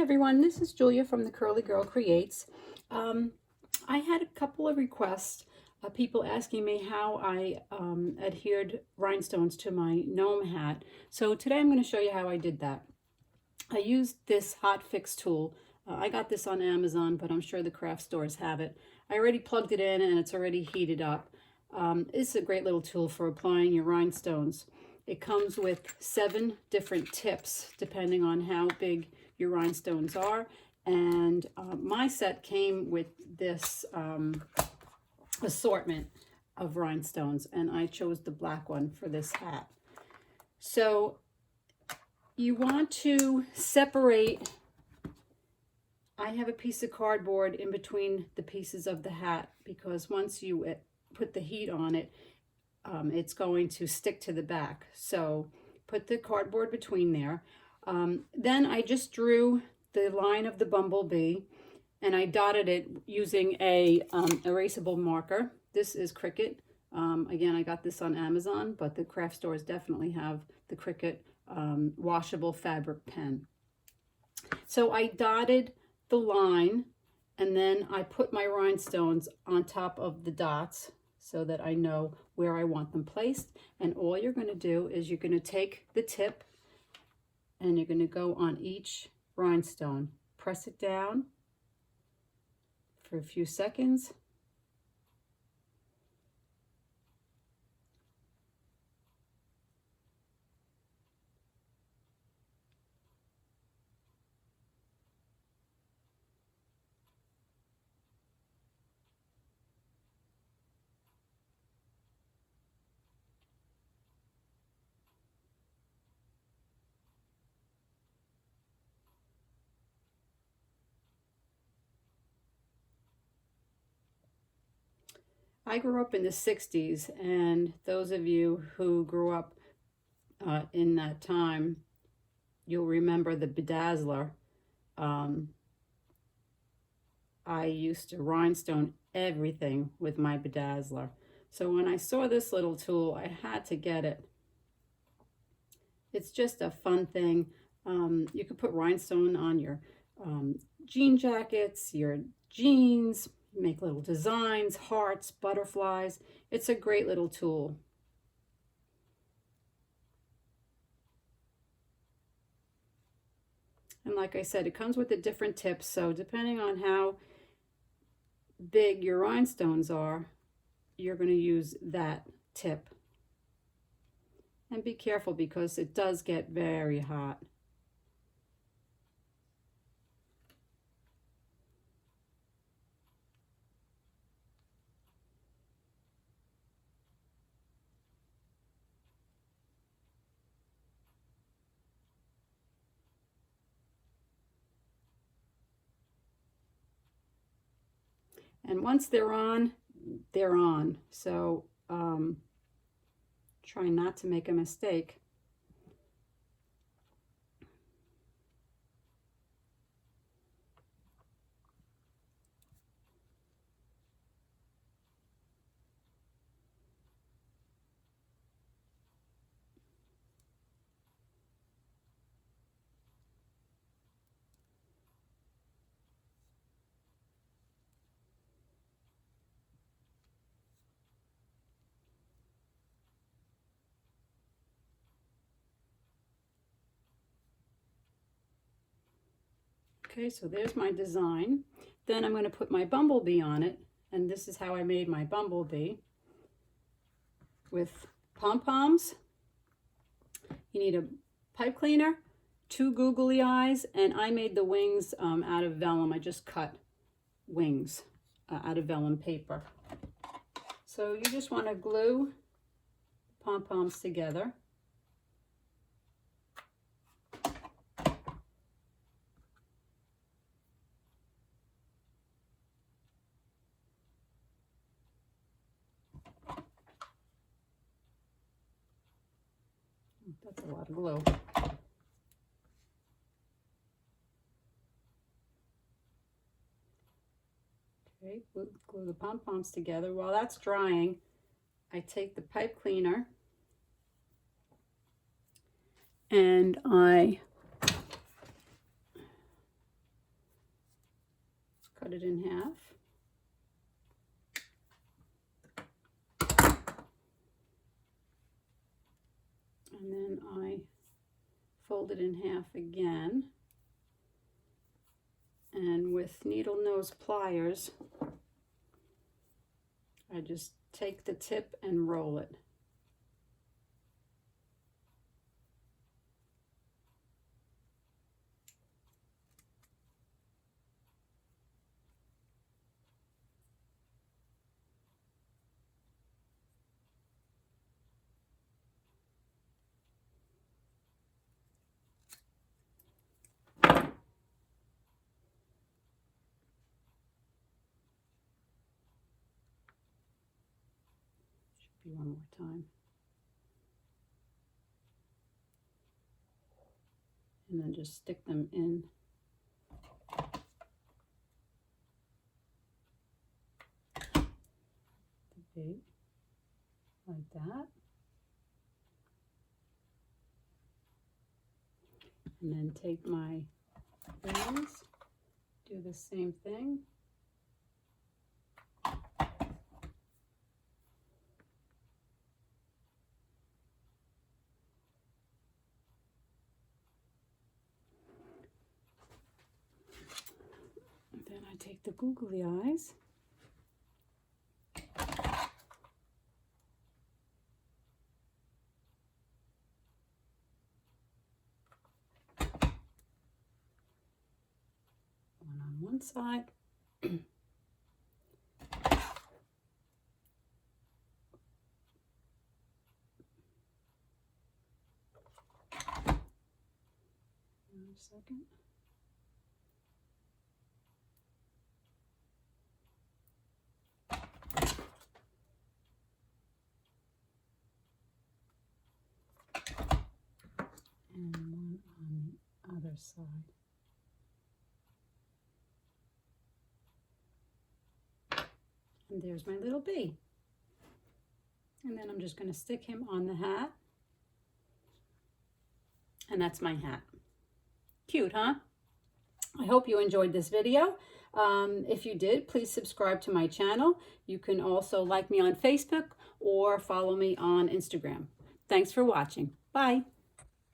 everyone, this is Julia from the Curly Girl Creates. I had a couple of requests, people asking me how I adhered rhinestones to my gnome hat. So today I'm going to show you how I did that. I used this hot fix tool. I got this on Amazon, but I'm sure the craft stores have it. I already plugged it in and it's already heated up. It's a great little tool for applying your rhinestones. It comes with 7 different tips depending on how big your rhinestones are, and my set came with this assortment of rhinestones, and I chose the black one for this hat. So you want to separate. I have a piece of cardboard in between the pieces of the hat because once you put the heat on it, it's going to stick to the back. So put the cardboard between there. Then I just drew the line of the bumblebee and I dotted it using a erasable marker. This is Cricut. Again, I got this on Amazon, but the craft stores definitely have the Cricut washable fabric pen. So I dotted the line and then I put my rhinestones on top of the dots so that I know where I want them placed. And all you're going to do is you're going to take the tip and you're going to go on each rhinestone. Press it down for a few seconds. I grew up in the 60s, and those of you who grew up in that time, you'll remember the bedazzler. I used to rhinestone everything with my bedazzler. So when I saw this little tool, I had to get it. It's just a fun thing. You could put rhinestone on your jean jackets, your jeans, make little designs, hearts, butterflies. It's a great little tool. And like I said, it comes with the different tips. So depending on how big your rhinestones are, you're going to use that tip. And be careful because it does get very hot. And once they're on, they're on. So try not to make a mistake. Okay, so there's my design. Then I'm going to put my bumblebee on it, and this is how I made my bumblebee with pom-poms. You need a pipe cleaner, 2 googly eyes, and I made the wings out of vellum. I just cut wings out of vellum paper. So you just want to glue pom-poms together. That's a lot of glue. Okay, glue the pom-poms together. While that's drying, I take the pipe cleaner and I cut it in half. And then I fold it in half again. And with needle nose pliers, I just take the tip and roll it. Should be one more time. And then just stick them in the bait like that. And then take my wings, do the same thing. And then I take the googly eyes. One side. One second. And one on the other side. And there's my little bee. And then I'm just going to stick him on the hat. And that's my hat. Cute, huh? I hope you enjoyed this video. If you did, please subscribe to my channel. You can also like me on Facebook or follow me on Instagram. Thanks for watching. Bye.